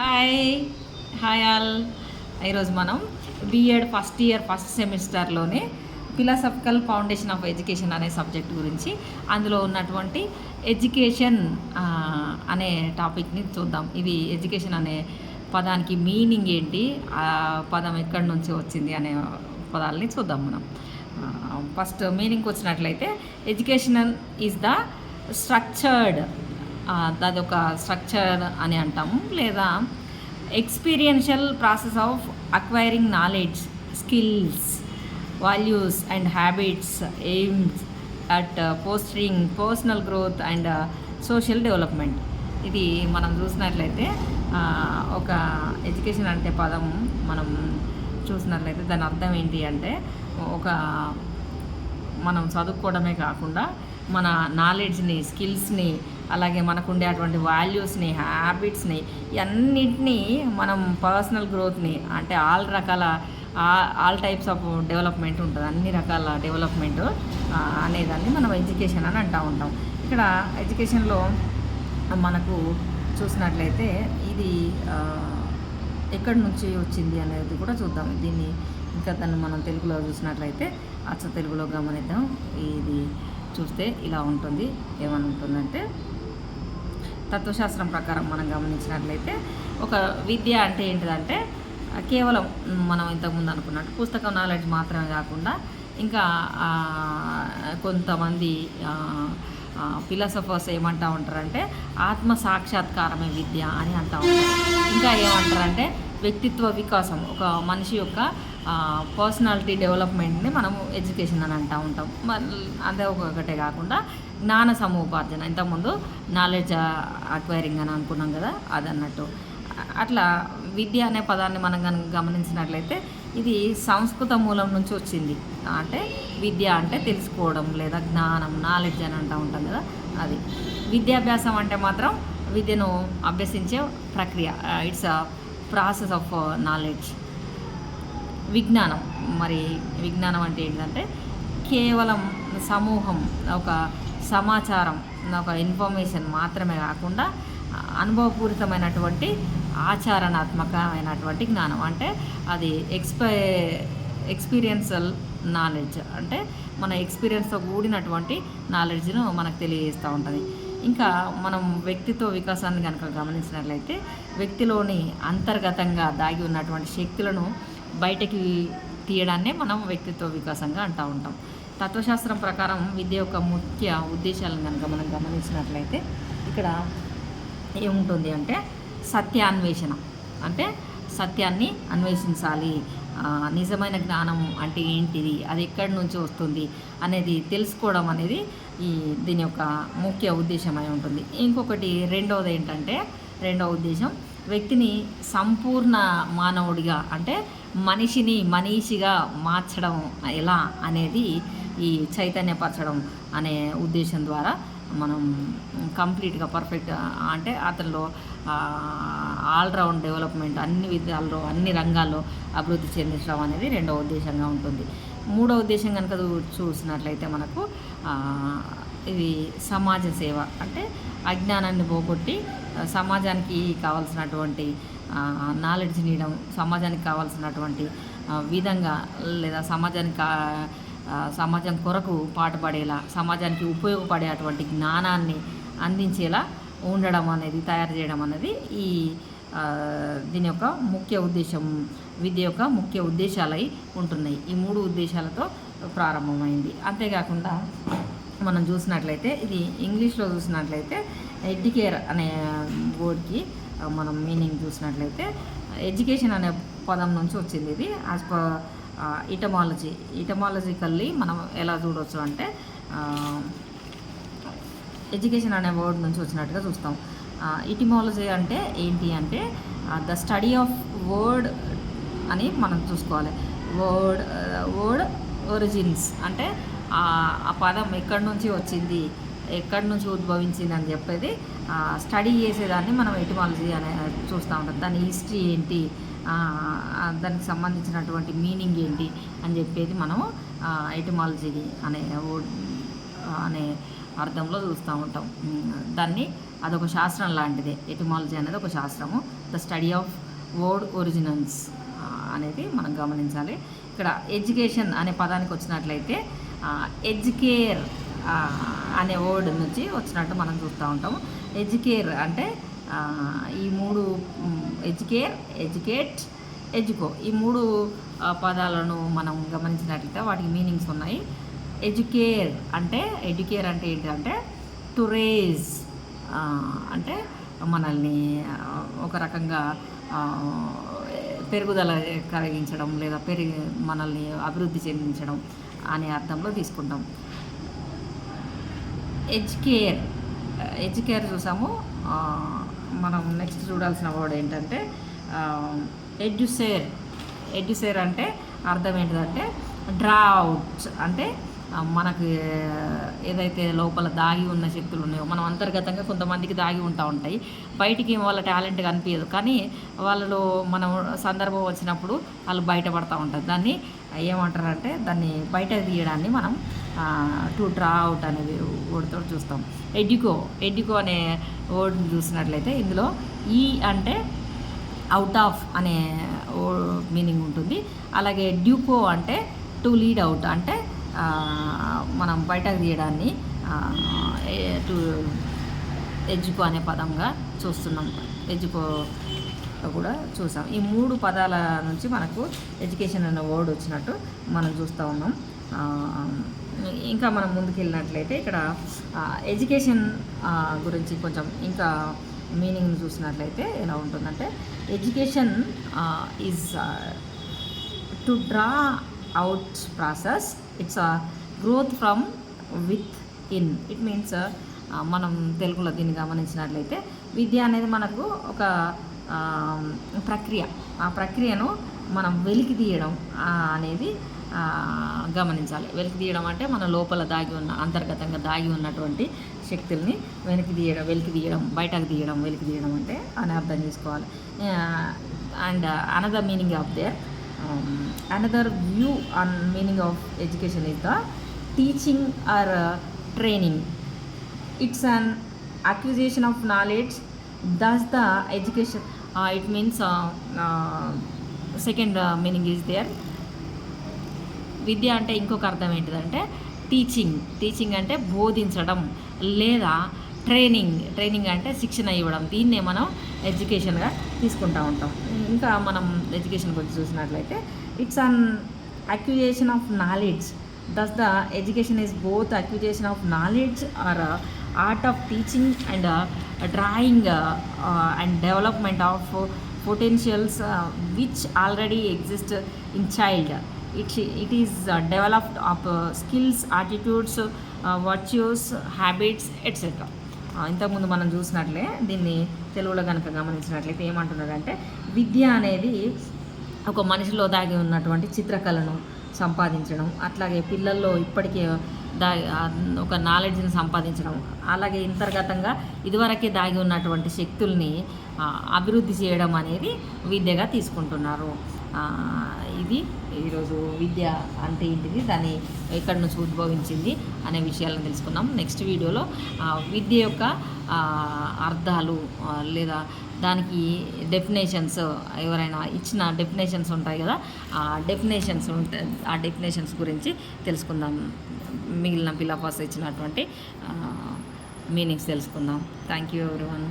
Hi hi all. ఈరోజు మనం BEd first year first సెమిస్టర్లోనే ఫిలాసఫికల్ ఫౌండేషన్ ఆఫ్ ఎడ్యుకేషన్ అనే సబ్జెక్ట్ గురించి అందులో ఉన్నటువంటి ఎడ్యుకేషన్ అనే టాపిక్ని చూద్దాం. ఇది ఎడ్యుకేషన్ అనే పదానికి మీనింగ్ ఏంటి, ఆ పదం ఎక్కడి నుంచి వచ్చింది అనే పదాలని చూద్దాం మనం. ఫస్ట్ మీనింగ్కి వచ్చినట్లయితే ఎడ్యుకేషన్ ఈజ్ ద స్ట్రక్చర్డ్, అదొక స్ట్రక్చర్ అని అంటాము, లేదా experiential process of acquiring knowledge, skills, values and habits aims at fostering personal growth and social development. ఇది మనం చూసినట్లయితే ఒక ఎడ్యుకేషన్ అంటే పదం మనం చూసినట్లయితే దాని అర్థం ఏంటి అంటే ఒక మనం చదువుకోవడమే కాకుండా మన నాలెడ్జ్ని, స్కిల్స్ని, అలాగే మనకు ఉండేటువంటి వాల్యూస్ని, హ్యాబిట్స్ని, ఇవన్నిటినీ మనం పర్సనల్ గ్రోత్ని అంటే ఆల్ టైప్స్ ఆఫ్ డెవలప్మెంట్ ఉంటుంది, అన్ని రకాల డెవలప్మెంట్ అనేదాన్ని మనం ఎడ్యుకేషన్ అని అంటూ ఉంటాం. ఇక్కడ ఎడ్యుకేషన్లో మనకు చూసినట్లయితే ఇది ఎక్కడి నుంచి వచ్చింది అనేది కూడా చూద్దాం. దీన్ని ఇంకా దాన్ని మనం తెలుగులో చూసినట్లయితే అచ్చ తెలుగులో గమనిద్దాం. ఇది చూస్తే ఇలా ఉంటుంది. ఏమని ఉంటుందంటే, తత్వశాస్త్రం ప్రకారం మనం గమనించినట్లయితే ఒక విద్య అంటే ఏంటిదంటే కేవలం మనం ఇంతకుముందు అనుకున్నట్టు పుస్తకం నాలెడ్జ్ మాత్రమే కాకుండా ఇంకా కొంతమంది ఫిలాసఫర్స్ ఏమంటూ ఉంటారంటే ఆత్మ సాక్షాత్కారమే విద్య అని అంటూ ఉంటారు. ఇంకా ఏమంటారంటే వ్యక్తిత్వ వికాసం, ఒక మనిషి యొక్క పర్సనాలిటీ డెవలప్మెంట్ని మనము ఎడ్యుకేషన్ అని అంటూ ఉంటాం. అదే ఒకటే కాకుండా జ్ఞాన సముపార్జన, ఇంతకుముందు నాలెడ్జ్ అక్వైరింగ్ అని అనుకున్నాం కదా, అది అన్నట్టు. అట్లా విద్య అనే పదాన్ని మనం కనుక గమనించినట్లయితే ఇది సంస్కృత మూలం నుంచి వచ్చింది. అంటే విద్య అంటే తెలుసుకోవడం లేదా జ్ఞానం, నాలెడ్జ్ అని అంటూ ఉంటాం కదా, అది. విద్యాభ్యాసం అంటే మాత్రం విద్యను అభ్యసించే ప్రక్రియ, it's a process of knowledge. విజ్ఞానం, మరి విజ్ఞానం అంటే ఏంటంటే కేవలం సమూహం, ఒక సమాచారం, ఒక ఇన్ఫర్మేషన్ మాత్రమే కాకుండా అనుభవపూరితమైనటువంటి ఆచరణాత్మకమైనటువంటి జ్ఞానం. అంటే అది ఎక్స్పీరియన్షియల్ నాలెడ్జ్, అంటే మన ఎక్స్పీరియన్స్తో కూడినటువంటి నాలెడ్జ్ను మనకు తెలియజేస్తూ ఉంటుంది. ఇంకా మనం వ్యక్తిత్వ వికాసాన్ని కనుక గమనించినట్లయితే వ్యక్తిలోని అంతర్గతంగా దాగి ఉన్నటువంటి శక్తులను బయటకి తీయడాన్నే మనం వ్యక్తిత్వ వికాసంగా అంటూ ఉంటాం. తత్వశాస్త్రం ప్రకారం విద్య యొక్క ముఖ్య ఉద్దేశాలను కనుక మనం గమనించినట్లయితే ఇక్కడ ఏముంటుంది అంటే సత్యాన్వేషణ, అంటే సత్యాన్ని అన్వేషించాలి, నిజమైన జ్ఞానం అంటే ఏంటిది, అది ఎక్కడి నుంచి వస్తుంది అనేది తెలుసుకోవడం అనేది దీని యొక్క ముఖ్య ఉద్దేశమై ఉంటుంది. ఇంకొకటి రెండవ ఉద్దేశం వ్యక్తిని సంపూర్ణ మానవుడిగా, అంటే మనీషిగా మార్చడం ఎలా అనేది ఈ చైతన్యపరచడం అనే ఉద్దేశం ద్వారా మనం కంప్లీట్గా పర్ఫెక్ట్, అంటే అతనిలో ఆల్రౌండ్ డెవలప్మెంట్, అన్ని విధాల్లో అన్ని రంగాల్లో అభివృద్ధి చెందించడం అనేది రెండవ ఉద్దేశంగా ఉంటుంది. మూడవ ఉద్దేశం కనుక చూసినట్లయితే మనకు ఇది సమాజ సేవ, అంటే అజ్ఞానాన్ని పోగొట్టి సమాజానికి కావాల్సినటువంటి నాలెడ్జ్ని ఇవ్వడం, సమాజానికి కావాల్సినటువంటి విధంగా లేదా సమాజం కొరకు పాటుపడేలా, సమాజానికి ఉపయోగపడేటువంటి జ్ఞానాన్ని అందించేలా ఉండడం అనేది, తయారు చేయడం అనేది దీని యొక్క ముఖ్య ఉద్దేశం, విద్య యొక్క ముఖ్య ఉద్దేశాలై ఉంటున్నాయి. ఈ మూడు ఉద్దేశాలతో ప్రారంభమైంది. అంతేకాకుండా మనం చూసినట్లయితే ఇది ఇంగ్లీష్లో చూసినట్లయితే ఎడ్యుకేర్ అనే వర్డ్కి మనం మీనింగ్ చూసినట్లయితే ఎడ్యుకేషన్ అనే పదం నుంచి వచ్చింది. ఇది యాజ్ పర్ ఇటమాలజికల్లీ మనం ఎలా చూడవచ్చు అంటే ఎడ్యుకేషన్ అనే వర్డ్ నుంచి వచ్చినట్టుగా చూస్తాం. ఇటిమాలజీ అంటే ఏంటి అంటే ద స్టడీ ఆఫ్ వర్డ్ అని మనం చూసుకోవాలి. వర్డ్ ఒరిజిన్స్ అంటే ఆ పదం ఎక్కడి నుంచి వచ్చింది, ఎక్కడి నుంచి ఉద్భవించింది అని చెప్పేది స్టడీ చేసేదాన్ని మనం ఎటిమాలజీ అనే చూస్తూ ఉంటాం. దాని హిస్టరీ ఏంటి, దానికి సంబంధించినటువంటి మీనింగ్ ఏంటి అని చెప్పేది మనం ఎటిమాలజీ అనే అర్థంలో చూస్తూ ఉంటాం. దాన్ని అదొక శాస్త్రం లాంటిదే. ఎటిమాలజీ అనేది ఒక శాస్త్రము. The study of word originals అనేది మనం గమనించాలి. ఇక్కడ ఎడ్యుకేషన్ అనే పదానికి వచ్చినట్లయితే ఎడ్యుకేర్ అనే వర్డ్ నుంచి వచ్చినట్టు మనం చూస్తూ ఉంటాము. ఎడ్యుకేర్ అంటే ఈ మూడు ఎడ్యుకేట్, ఎడ్యుకో ఈ మూడు పదాలను మనం గమనించినట్లయితే వాటికి మీనింగ్స్ ఉన్నాయి. ఎడ్యుకేర్ అంటే ఏంటంటే టు రేజ్ అంటే మనల్ని ఒక రకంగా పెరుగుదల కలిగించడం లేదా మనల్ని అభివృద్ధి చెందించడం అనే అర్థంలో తీసుకుంటాం. ఎడ్యుకేర్ చూసాము. మనం నెక్స్ట్ చూడాల్సిన వర్డ్ ఏంటంటే ఎడ్యుసేర్ అంటే అర్థం ఏంటిదంటే డ్రౌట్ అంటే మనకు ఏదైతే లోపల దాగి ఉన్న శక్తులు ఉన్నాయో మనం అంతర్గతంగా కొంతమందికి దాగి ఉంటాయి, బయటికి వాళ్ళ టాలెంట్ కనిపించదు, కానీ వాళ్ళలో మనం సందర్భం వచ్చినప్పుడు వాళ్ళు బయటపడుతూ ఉంటారు. దాన్ని ఏమంటారంటే దాన్ని బయట తీయడాన్ని మనం టు డ్రా అవుట్ అనే వర్డ్తో చూస్తాం. ఎడ్యుకో అనే వర్డ్ని చూసినట్లయితే ఇందులో ఈ అంటే అవుట్ ఆఫ్ అనే మీనింగ్ ఉంటుంది. అలాగే డ్యూకో అంటే టు లీడ్ అవుట్ అంటే మనం బయటకు తీయడాన్ని టు ఎడ్యుకో అనే పదంగా చూస్తున్నాం. ఎడ్యుకో కూడా చూసాం. ఈ మూడు పదాల నుంచి మనకు ఎడ్యుకేషన్ అనే వర్డ్ వచ్చినట్టు మనం చూస్తూ ఉన్నాం. ఇంకా మనం ముందుకు వెళ్ళినట్లయితే ఇక్కడ ఎడ్యుకేషన్ గురించి కొంచెం ఇంకా మీనింగ్ని చూసినట్లయితే ఎలా ఉంటుందంటే education is to draw out process, it's growth from with in. It means మనం తెలుగులో దీన్ని గమనించినట్లయితే విద్య అనేది మనకు ఒక ప్రక్రియ. ఆ ప్రక్రియను మనం వెలికి తీయడం అనేది గమనించాలి. వెలికి తీయడం అంటే మన లోపల అంతర్గతంగా దాగి ఉన్నటువంటి శక్తుల్ని వెలికి తీయడం, బయటకు తీయడం, వెలికి తీయడం అంటే అని అర్థం చేసుకోవాలి. And another meaning of there another view on meaning of education is the teaching or training. It's an acquisition of knowledge. thus the education it means second meaning is there. విద్య అంటే ఇంకొక అర్థం ఏంటిదంటే టీచింగ్ అంటే బోధించడం లేదా training అంటే శిక్షణ ఇవ్వడం. దీన్నే మనం ఎడ్యుకేషన్గా తీసుకుంటూ ఉంటాం. ఇంకా మనం ఎడ్యుకేషన్ గురించి చూసినట్లయితే it's an acquisition of knowledge. thus the education is both acquisition of knowledge or art of teaching and drawing and development of potentials which already exist in child. It is developed of skills, attitudes, virtues, habits, etc. ఇంతకుముందు మనం చూసినట్లే దీన్ని తెలుగులో కనుక గమనించినట్లయితే ఏమంటున్నారంటే విద్య అనేది ఒక మనిషిలో దాగి ఉన్నటువంటి చిత్రకళను సంపాదించడం, అట్లాగే పిల్లల్లో ఇప్పటికే ఒక నాలెడ్జ్ని సంపాదించడం, అలాగే అంతర్గతంగా ఇదివరకే దాగి ఉన్నటువంటి శక్తుల్ని అభివృద్ధి చేయడం అనేది విద్యగా తీసుకుంటున్నారు. ఇది ఈరోజు విద్య అంటే ఏంటిది, దాన్ని ఎక్కడి నుంచి ఉద్భవించింది అనే విషయాలను తెలుసుకున్నాం. నెక్స్ట్ వీడియోలో విద్య యొక్క అర్థాలు లేదా దానికి డెఫినేషన్స్ ఎవరైనా ఇచ్చిన డెఫినేషన్స్ ఉంటాయి కదా, ఆ డెఫినేషన్స్ గురించి తెలుసుకుందాం. మిగిలిన పిల్లపాస్ ఇచ్చినటువంటి మీనింగ్స్ తెలుసుకుందాం. Thank you everyone.